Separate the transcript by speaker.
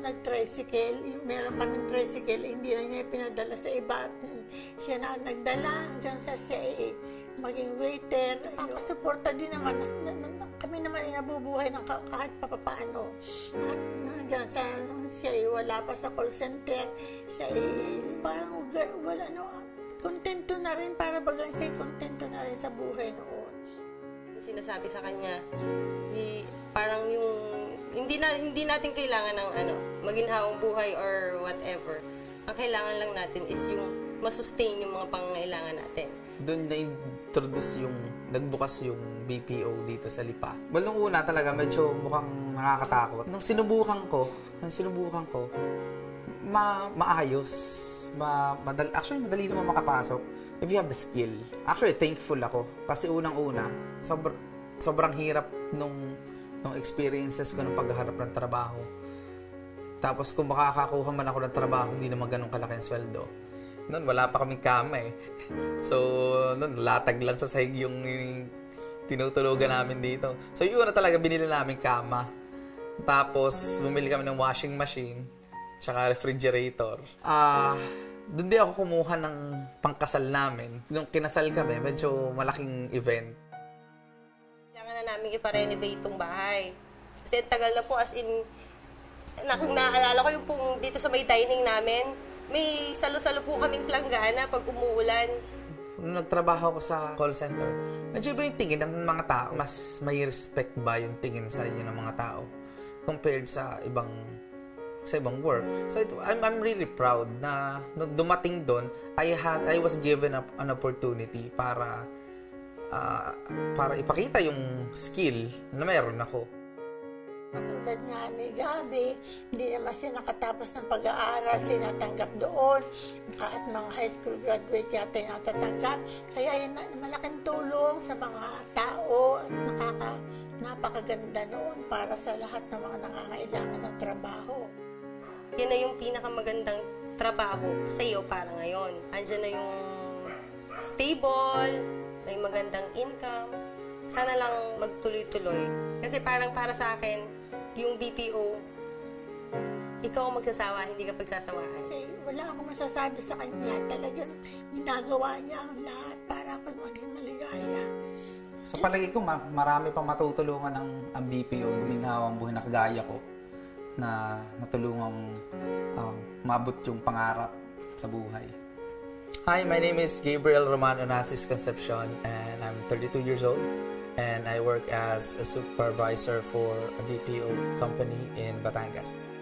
Speaker 1: Nag-tricycle, meron kaming tricycle, hindi na niya pinadala sa iba. Siya na nagdala hanggang sa siya maging waiter. Suporta din naman, kami naman nabubuhay ng kahit papaano. At hanggang sa siya wala pa sa call center, siya parang wala, kontento na rin, para bagang siya kontento na rin sa buhay noon.
Speaker 2: Sinasabi sa kanya, parang yung hindi natin kailangan ng maginhawang buhay or whatever. Ang kailangan lang natin is yung masustain yung mga pangangailangan natin. Doon
Speaker 3: na-introduce nagbukas yung BPO dito sa Lipa. Well, nung una talaga, medyo mukhang nakakatakot. Nung sinubukan ko, maayos. Actually, madali naman makapasok if you have the skill. Actually, thankful ako. Kasi unang-una, sobrang hirap nung experiences ko ng paghaharap ng trabaho. Tapos kung makakakuha man ako ng trabaho, hindi naman ganun kalaki ang sweldo. Noon, wala pa kaming kama eh. So, noon, latag lang sa sahig yung tinutulugan namin dito. So, yun na talaga, binili namin kama. Tapos, bumili kami ng washing machine, tsaka refrigerator. Doon din ako kumuha ng pangkasal namin. Nung kinasal kami, medyo malaking event.
Speaker 2: Kailangan na namin ipa-renovate itong bahay. Kasi ang tagal na po, as in, kung naaalala ko yung pong dito sa may dining namin, may salo-salo po kaming planggana pag umuulan.
Speaker 3: Nung nagtrabaho ko sa call center, medyo iba yung tingin ng mga tao. Mas may respect ba yung tingin sa inyo ng mga tao compared sa ibang work. So I'm really proud na dumating doon, I was given an opportunity para ipakita yung skill na meron ako.
Speaker 1: Katulad nga ni Gabi, hindi naman siya nakatapos ng pag-aaral, sinatanggap doon. Kahit mga high school graduate yata yung natatanggap. Kaya yun malaking tulong sa mga tao at napakaganda noon para sa lahat ng mga nangangailangan ng trabaho.
Speaker 2: Yan na yung pinakamagandang trabaho sa iyo para ngayon. Andiyan na yung stable, may magandang income. Sana lang magtuloy-tuloy. Kasi parang para sa akin, yung BPO, ikaw ang magsasawa, hindi ka pagsasawaan.
Speaker 1: Kasi wala akong masasabi sa kanya. Talagang ginagawa niya ang lahat para ako maging maligaya.
Speaker 3: Sa palagi ko, marami pang matutulungan ang BPO. Hindi na ang buhay na kagaya ko na natulungang mabot yung pangarap sa buhay. Hi, my name is Gabriel Roman Onassis Concepcion and I'm 32 years old and I work as a supervisor for a BPO company in Batangas.